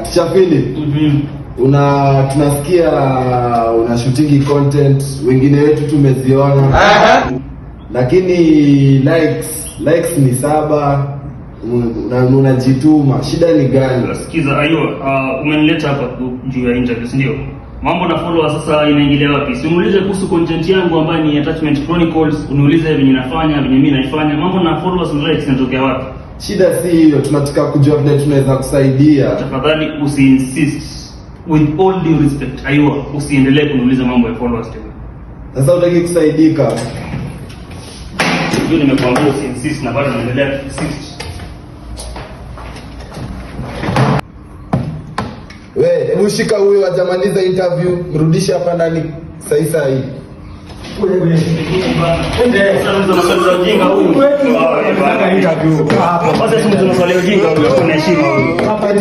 Teacher Philip. Tunasikia una shooting content, wengine wetu tumeziona. Lakini likes ni 7. Unajituma. Shida ni gani? Sikiza ayo, umenileta hapa juu ya interview, ndio? Mambo na followers sasa inaingilia wapi? Si uniulize kuhusu content yangu ambayo ni Attachment Chronicles, uniulize venye nafanya, venye mimi naifanya. Mambo na followers na likes yanatokea wapi? Shida si hiyo, tunataka kujua vile tunaweza kusaidia. Tafadhali usiinsist. With all due respect, ayo, usiendelee kuniuliza mambo ya followers tena. Sasa unataka kusaidika? Ndio nimekuambia usiinsist na bado naendelea kuinsist. Hebu shika huyo ajamaliza interview, mrudishe hapa ndani sasa hivi. Hapa